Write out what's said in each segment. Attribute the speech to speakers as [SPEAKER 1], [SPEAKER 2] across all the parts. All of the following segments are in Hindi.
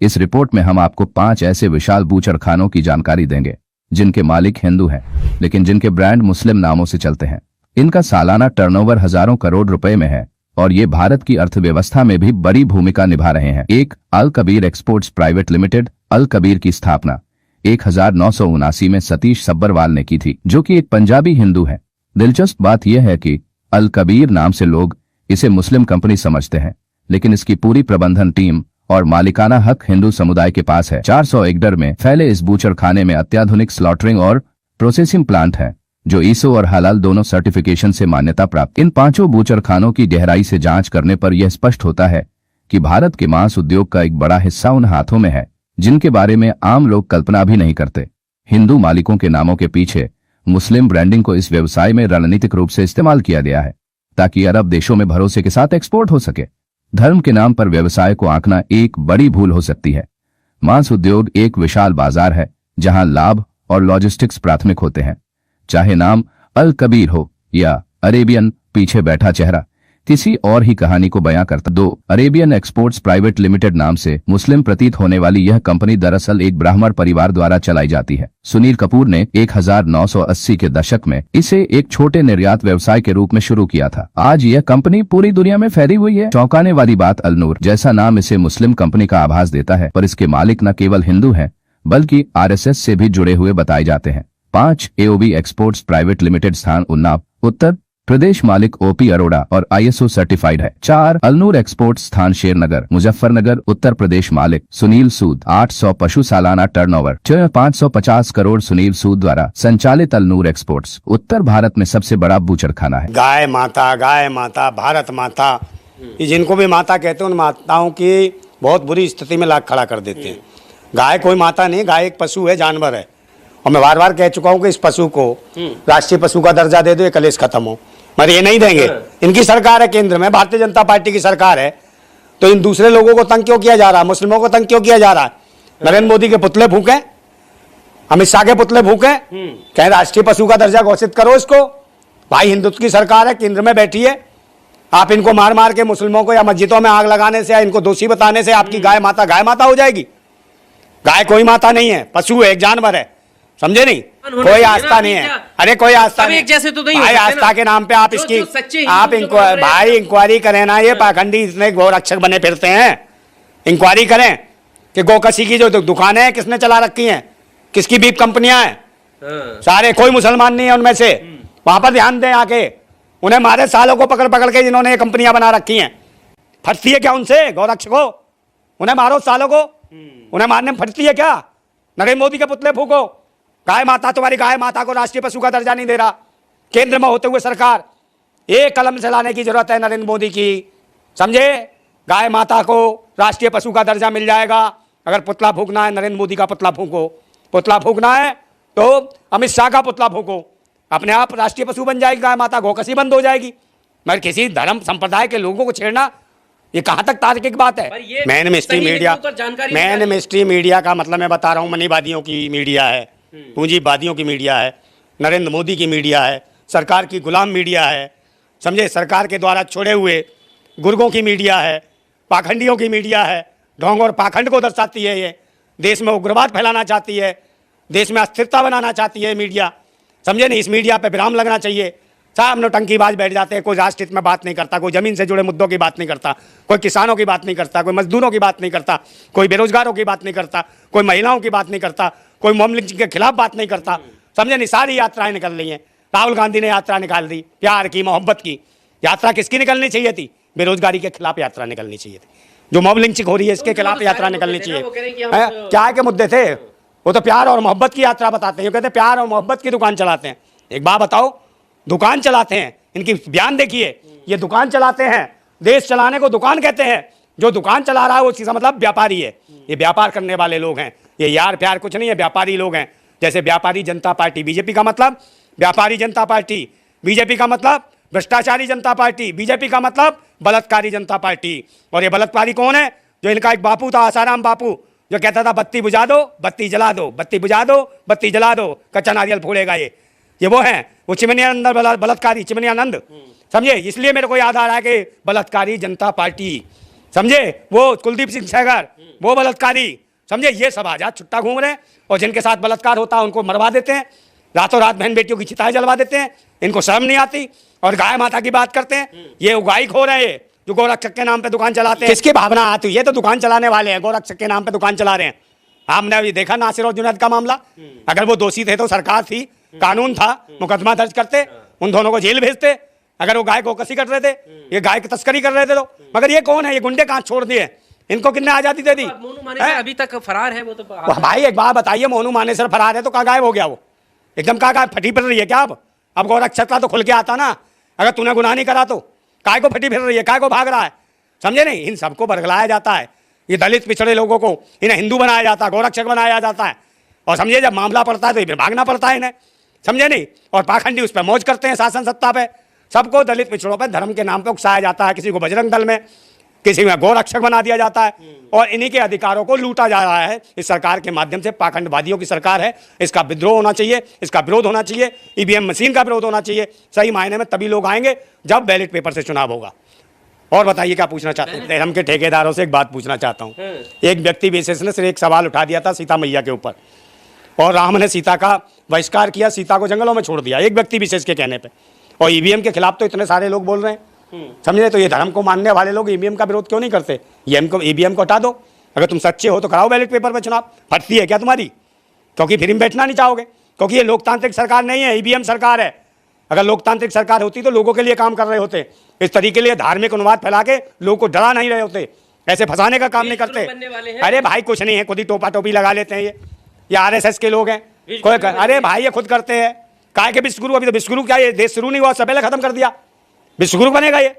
[SPEAKER 1] इस रिपोर्ट में हम आपको 5 ऐसे विशाल बूचड़खानों की जानकारी देंगे जिनके मालिक हिंदू हैं, लेकिन जिनके ब्रांड मुस्लिम नामों से चलते हैं। इनका सालाना टर्नओवर हजारों करोड़ रुपए में है और ये भारत की अर्थव्यवस्था में भी बड़ी भूमिका निभा रहे हैं। एक, अल कबीर एक्सपोर्ट्स प्राइवेट लिमिटेड। अल कबीर की स्थापना 1979 में सतीश सब्बरवाल ने की थी, जो कि एक पंजाबी हिंदू है। दिलचस्प बात यह है कि अल कबीर नाम से लोग इसे मुस्लिम कंपनी समझते हैं, लेकिन इसकी पूरी प्रबंधन टीम और मालिकाना हक हिंदू समुदाय के पास है। 400 एकड़ में फैले इस बूचड़खाने में अत्याधुनिक स्लॉटरिंग और प्रोसेसिंग प्लांट है, जो ईसो और हलाल दोनों सर्टिफिकेशन से मान्यता प्राप्त। इन 5 बूचड़खानों की गहराई से जांच करने पर यह स्पष्ट होता है कि भारत के मांस उद्योग का एक बड़ा हिस्सा उन हाथों में है जिनके बारे में आम लोग कल्पना भी नहीं करते। हिंदू मालिकों के नामों के पीछे मुस्लिम ब्रांडिंग को इस व्यवसाय में रणनीतिक रूप से इस्तेमाल किया गया है ताकि अरब देशों में भरोसे के साथ एक्सपोर्ट हो सके। धर्म के नाम पर व्यवसाय को आंकना एक बड़ी भूल हो सकती है। मांस उद्योग एक विशाल बाजार है जहां लाभ और लॉजिस्टिक्स प्राथमिक होते हैं। चाहे नाम अल कबीर हो या अरेबियन पीछे बैठा चेहरा किसी और ही कहानी को बयां करता। 2, अरेबियन एक्सपोर्ट्स प्राइवेट लिमिटेड नाम से मुस्लिम प्रतीत होने वाली यह कंपनी दरअसल एक ब्राह्मण परिवार द्वारा चलाई जाती है। सुनील कपूर ने 1980 के दशक में इसे एक छोटे निर्यात व्यवसाय के रूप में शुरू किया था। आज यह कंपनी पूरी दुनिया में फैली हुई है। चौंकाने वाली बात, अल नूर जैसा नाम इसे मुस्लिम कंपनी का आभास देता है, पर इसके मालिक न केवल हिंदू हैं बल्कि RSS से भी जुड़े हुए बताए जाते हैं। 5, AOB एक्सपोर्ट्स प्राइवेट लिमिटेड, स्थान उन्नाव उत्तर प्रदेश, मालिक OP अरोड़ा और ISO सर्टिफाइड है। 4, अलनूर एक्सपोर्ट्स, स्थान शेरनगर मुजफ्फरनगर उत्तर प्रदेश, मालिक सुनील सूद, 800 पशु सालाना टर्नओवर 550 करोड़। सुनील सूद द्वारा संचालित अलनूर एक्सपोर्ट्स उत्तर भारत में सबसे बड़ा बूचड़खाना है।
[SPEAKER 2] गाय माता भारत माता, ये जिनको भी माता कहते हैं उन माताओं की बहुत बुरी स्थिति में ला खड़ा कर देते हैं। गाय कोई माता नहीं, गाय एक पशु है, जानवर है। और मैं बार बार कह चुका हूँ कि इस पशु को राष्ट्रीय पशु का दर्जा दे दो, ये कलेश खत्म हो, मगर ये नहीं देंगे। इनकी सरकार है केंद्र में, भारतीय जनता पार्टी की सरकार है, तो इन दूसरे लोगों को तंग क्यों किया जा रहा है? मुस्लिमों को तंग क्यों किया जा रहा है? नरेंद्र मोदी के पुतले फूके, अमित शाह के पुतले फूके, कहें राष्ट्रीय पशु का दर्जा घोषित करो इसको। भाई हिंदुत्व की सरकार है, केंद्र में बैठी है। आप इनको मार मार के मुस्लिमों को या मस्जिदों में आग लगाने से या इनको दोषी बताने से आपकी गाय माता हो जाएगी? गाय कोई माता नहीं है, पशु है, एक जानवर है, समझे नहीं? कोई आस्था नहीं है। अरे कोई आस्था नहीं,
[SPEAKER 3] जैसे तो नहीं
[SPEAKER 2] भाई आस्था के नाम पे आप इसकी आप भाई इंक्वायरी करें ना। ये पाखंडी इतने गौरक्षक बने फिरते हैं, इंक्वायरी करें कि गोकशी की जो दुकानें हैं किसने चला रखी हैं, किसकी बीप कंपनियां हैं, सारे कोई मुसलमान नहीं है उनमें से। वहां पर ध्यान दें आके, उन्हें मारे सालों को पकड़ पकड़ के जिन्होंने ये कंपनियां बना रखी हैं। फटती है क्या उनसे गौरक्षकों? उन्हें मारो सालों को, उन्हें मारने में फटती है क्या? नरेंद्र मोदी के पुतले फूको। गाय माता, तुम्हारी गाय माता को राष्ट्रीय पशु का दर्जा नहीं दे रहा केंद्र में होते हुए सरकार। एक कलम चलाने की जरूरत है नरेंद्र मोदी की, समझे? गाय माता को राष्ट्रीय पशु का दर्जा मिल जाएगा। अगर पुतला फूकना है नरेंद्र मोदी का पुतला फूको, पुतला फूकना है तो अमित शाह का पुतला फूको, अपने आप राष्ट्रीय पशु बन जाएगी गाय माता, गोकशी बंद हो जाएगी। मगर किसी धर्म संप्रदाय के लोगों को छेड़ना, ये कहां तक तार्किक बात है? मैन मिस्ट्री मीडिया का मतलब मैं बता रहा हूं, मनीवादियों की मीडिया है, पूंजीवादियों की मीडिया है, नरेंद्र मोदी की मीडिया है, सरकार की गुलाम मीडिया है, समझे? सरकार के द्वारा छोड़े हुए गुर्गों की मीडिया है, पाखंडियों की मीडिया है। ढोंग और पाखंड को दर्शाती है ये, देश में उग्रवाद फैलाना चाहती है, देश में अस्थिरता बनाना चाहती है मीडिया, समझे नहीं? इस मीडिया पे विराम लगना चाहिए। साहब नौटंकीबाज बैठ जाते हैं, कोई राष्ट्र हित में बात नहीं करता, कोई जमीन से जुड़े मुद्दों की बात नहीं करता, कोई किसानों की बात नहीं करता, कोई मजदूरों की बात नहीं करता, कोई बेरोजगारों की बात नहीं करता, कोई महिलाओं की बात नहीं करता, कोई मॉब लिंचिंग के खिलाफ बात नहीं करता, समझे नहीं? सारी यात्राएं निकल रही हैं। राहुल गांधी ने यात्रा निकाल दी, प्यार की, मोहब्बत की यात्रा। किसकी निकलनी चाहिए थी? बेरोजगारी के खिलाफ यात्रा निकलनी चाहिए थी। जो मॉब लिंचिंग हो रही है इसके खिलाफ यात्रा निकलनी चाहिए। क्या के मुद्दे थे? वो तो प्यार और मोहब्बत की यात्रा बताते हैं, कहते प्यार और मोहब्बत की दुकान चलाते हैं। एक बात बताओ, दुकान चलाते हैं, इनकी बयान देखिए, ये दुकान चलाते हैं, देश चलाने को दुकान कहते हैं। जो दुकान चला रहा है वो इसका मतलब व्यापारी है, ये व्यापार करने वाले लोग हैं। ये यार प्यार कुछ नहीं है, व्यापारी लोग हैं। जैसे व्यापारी जनता पार्टी, बीजेपी का मतलब व्यापारी जनता पार्टी, बीजेपी का मतलब भ्रष्टाचारी जनता पार्टी, बीजेपी का मतलब बलात्कारी जनता पार्टी। और ये बलात्कारी कौन है? जो इनका एक बापू था, आसाराम बापू, जो कहता था बत्ती बुझा दो, बत्ती जला दो, बत्ती बुझा दो, बत्ती जला दो, कच्चा नारियल फोड़ेगा। ये वो हैं, वो चिमनियानंद बलात्कारी चिमनियानंद, समझे? इसलिए मेरे को याद आ रहा है कि बलात्कारी जनता पार्टी, समझे, वो कुलदीप सिंह सेंगर, वो बलात्कारी, समझे, ये सब आजाद छुट्टा घूम रहे हैं। और जिनके साथ बलात्कार होता है उनको मरवा देते हैं, रातों रात बहन बेटियों की चिताएं जलवा देते हैं। इनको शर्म नहीं आती। और गाय माता की बात करते हैं, ये उगाई खो रहे हैं जो गोरक्षक के नाम पे दुकान चलाते हैं। किसकी भावना आती है? ये तो दुकान चलाने वाले हैं, गोरक्षक के नाम पे दुकान चला रहे हैं। हमने अभी देखा नासिर और जुनैद का मामला, अगर वो दोषी थे तो सरकार थी, कानून था, मुकदमा दर्ज करते, उन दोनों को जेल भेजते। अगर वो गाय को कसी कर रहे थे, ये गाय की तस्करी कर रहे थे तो। मगर ये कौन है? ये गुंडे कहाँ छोड़ दिए? इनको कितने आजादी दे दी?
[SPEAKER 3] मोनू मानेसर अभी तक फरार है वो तो।
[SPEAKER 2] भाई एक बात बताइए, मोनू मानेसर फरार है तो कहाँ गायब हो गया वो? एकदम कहाँ गायब? फटी फिर रही है क्या अब गोरक्षक का तो खुल के आता ना, अगर तूने गुनाह नहीं करा तो काय को फटी फिर रही है, काय को भाग रहा है? समझे नहीं? इन सबको बरगलाया जाता है, ये दलित पिछड़े लोगों को इन्हें हिंदू बनाया जाता है, गोरक्षक बनाया जाता है। और समझे जब मामला पड़ता है तो फिर भागना पड़ता है इन्हें, समझे नहीं? और पाखंडी उस पर मौज करते हैं शासन सत्ता पे। सबको दलित पिछड़ों पर धर्म के नाम पे उकसाया जाता है, किसी को बजरंग दल में, किसी में गोरक्षक बना दिया जाता है, और इन्हीं के अधिकारों को लूटा जा रहा है इस सरकार के माध्यम से। पाखंडवादियों की सरकार है, इसका विद्रोह होना चाहिए, इसका विरोध होना चाहिए, ईवीएम मशीन का विरोध होना चाहिए। सही मायने में तभी लोग आएंगे जब बैलेट पेपर से चुनाव होगा। और बताइए क्या पूछना चाहते हैं? धर्म के ठेकेदारों से एक बात पूछना चाहता हूँ। एक व्यक्ति विशेष ने सिर्फ एक सवाल उठा दिया था सीता मैया के ऊपर, और राम ने सीता का बहिष्कार किया, सीता को जंगलों में छोड़ दिया, एक व्यक्ति विशेष के कहने पे। और ईवीएम के खिलाफ तो इतने सारे लोग बोल रहे हैं, समझे? तो ये धर्म को मानने वाले लोग ईवीएम का विरोध क्यों नहीं करते? ईवीएम को हटा दो, अगर तुम सच्चे हो तो कराओ बैलेट पेपर पर चुनाव। फटती है क्या तुम्हारी? क्योंकि फ्री में बैठना नहीं चाहोगे, क्योंकि ये लोकतांत्रिक सरकार नहीं है, ईवीएम सरकार है। अगर लोकतांत्रिक सरकार होती तो लोगों के लिए काम कर रहे होते, इस तरीके लिए धार्मिक अनुवाद फैला के लोगों को डरा नहीं रहे होते, ऐसे फंसाने का काम नहीं करते। अरे भाई कुछ नहीं है, खुद ही टोपा टोपी लगा लेते हैं ये आरएसएस के लोग हैं कोई। अरे भाई ये खुद करते हैं, काय के विश्वगुरु? अभी तो विश्वगुरु क्या, ये देश शुरू नहीं हुआ, सब पहले खत्म कर दिया। विश्वगुरु बनेगा ये?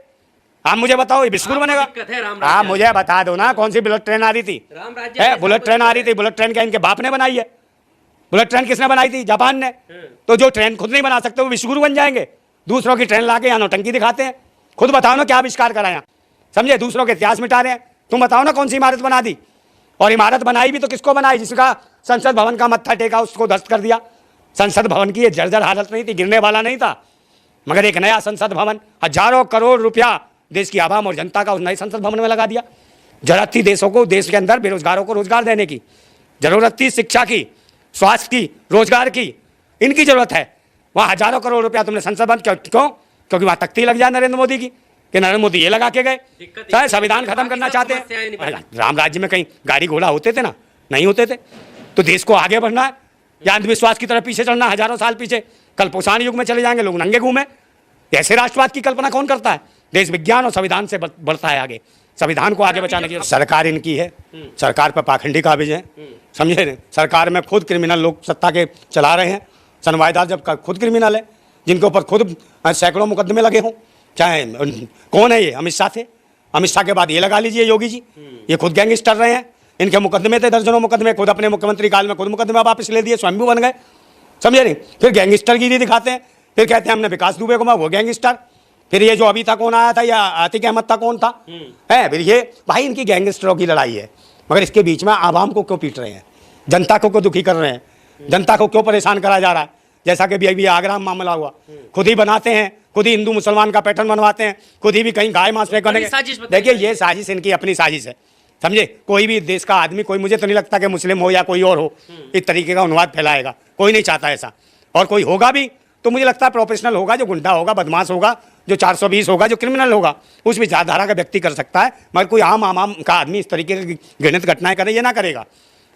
[SPEAKER 2] आप मुझे बताओ, ये विश्वगुरु बनेगा? आप मुझे बता दो ना, कौन सी बुलेट ट्रेन आ रही थी? बुलेट ट्रेन आ रही थी। बुलेट ट्रेन क्या इनके बाप ने बनाई है? बुलेट ट्रेन किसने बनाई थी? जापान ने। तो जो ट्रेन खुद नहीं बना सकते वो विश्वगुरु बन जाएंगे? दूसरों की ट्रेन लाके यहाँ नौटंकी दिखाते हैं। खुद बताओ ना क्या आविष्कार कराया, समझे? दूसरों के इतिहास मिटा रहे हैं। तुम बताओ ना कौन सी इमारत बना दी? और इमारत बनाई भी तो किसको बनाई? जिसका संसद भवन का मत्था टेका उसको ध्वस्त कर दिया। संसद भवन की ये जर्जर हालत नहीं थी, गिरने वाला नहीं था, मगर एक नया संसद भवन, हजारों करोड़ रुपया देश की आवाम और जनता का उस नए संसद भवन में लगा दिया। जरूरत थी देशों को, देश के अंदर बेरोजगारों को रोजगार देने की जरूरत थी, शिक्षा की, स्वास्थ्य की, रोजगार की, इनकी जरूरत है। वहाँ हजारों करोड़ रुपया तुमने संसद भवन क्यों? क्योंकि वहाँ तख्ती लग जाए नरेंद्र मोदी की, कि नरेंद्र मोदी ये लगा के गए, शायद संविधान खत्म करना चाहते हैं। राम राज्य में कहीं गाड़ी घोड़ा होते थे ना? नहीं होते थे। तो देश को आगे बढ़ना है या अंधविश्वास की तरफ पीछे चढ़ना, हजारों साल पीछे? कल पोषण युग में चले जाएंगे, लोग नंगे घूमे। ऐसे राष्ट्रवाद की कल्पना कौन करता है? देश विज्ञान और संविधान से बढ़ता है आगे, संविधान को आगे बचाने की सरकार इनकी है। सरकार पर पाखंडी काबिज है, समझे? सरकार में खुद क्रिमिनल लोग सत्ता के चला रहे हैं। सनवाईदार जब खुद क्रिमिनल है, जिनके ऊपर खुद सैकड़ों मुकदमे लगे हों, चाहे कौन है ये? अमित शाह थे, अमित शाह के बाद ये लगा लीजिए योगी जी, ये खुद गैंगस्टर रहे हैं। इनके मुकदमे थे दर्जनों मुकदमे, खुद अपने मुख्यमंत्री काल में खुद मुकदमे वापस ले दिए, स्वयं बन गए, समझे नहीं? फिर गैंगस्टरगिरी दिखाते हैं, फिर कहते हैं हमने विकास दुबे को मारा, वो गैंगस्टर। फिर ये जो अभी था कौन आया था, या आतिक अहमद था, कौन था? है फिर ये। भाई इनकी गैंगस्टरों की लड़ाई है, मगर इसके बीच में आवाम को क्यों पीट रहे हैं? जनता को क्यों दुखी कर रहे हैं? जनता को क्यों परेशान करा जा रहा है? जैसा कि अभी आगरा में मामला हुआ, खुद ही बनाते हैं, खुद ही हिंदू मुसलमान का पैटर्न बनवाते हैं, खुद ही भी कहीं गाय मांस में करने। देखिए ये साजिश इनकी अपनी साजिश है, समझे? कोई भी देश का आदमी, कोई, मुझे तो नहीं लगता कि मुस्लिम हो या कोई और हो, इस तरीके का अनुवाद फैलाएगा, कोई नहीं चाहता ऐसा। और कोई होगा भी तो मुझे लगता है प्रोफेशनल होगा, जो गुंडा होगा, बदमाश होगा, जो 420 होगा, जो क्रिमिनल होगा, उस विचारधारा का व्यक्ति कर सकता है, मगर कोई आम का आदमी इस तरीके की घृणित घटनाएं करे, ये ना करेगा,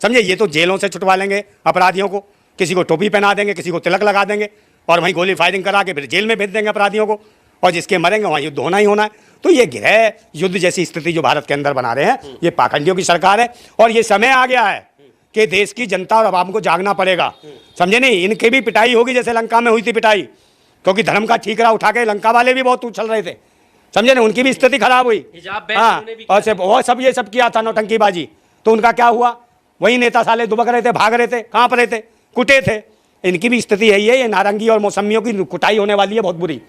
[SPEAKER 2] समझे? ये तो जेलों से छुटवा लेंगे अपराधियों को, किसी को टोपी पहना देंगे, किसी को तिलक लगा देंगे, और वहीं गोली फायरिंग करा के फिर जेल में भेज देंगे अपराधियों को, और जिसके मरेंगे वहाँ युद्ध होना ही होना है। तो ये गृह युद्ध जैसी स्थिति जो भारत के अंदर बना रहे हैं, ये पाखंडियों की सरकार है। और ये समय आ गया है कि देश की जनता और आवाम को जागना पड़ेगा, समझे नहीं? इनकी भी पिटाई होगी जैसे लंका में हुई थी पिटाई, क्योंकि धर्म का ठीकरा उठा के लंका वाले भी बहुत उछल रहे थे, समझे ना? उनकी भी स्थिति खराब हुई। हाँ, और सब ये सब किया था नौटंकीबाजी, तो उनका क्या हुआ? वही नेता साले दुबक रहे थे, भाग रहे थे, कहाँ पर रहे थे? कुटे थे। इनकी भी स्थिति यही है, ये नारंगी और मौसमियों की कुटाई होने वाली है बहुत बुरी।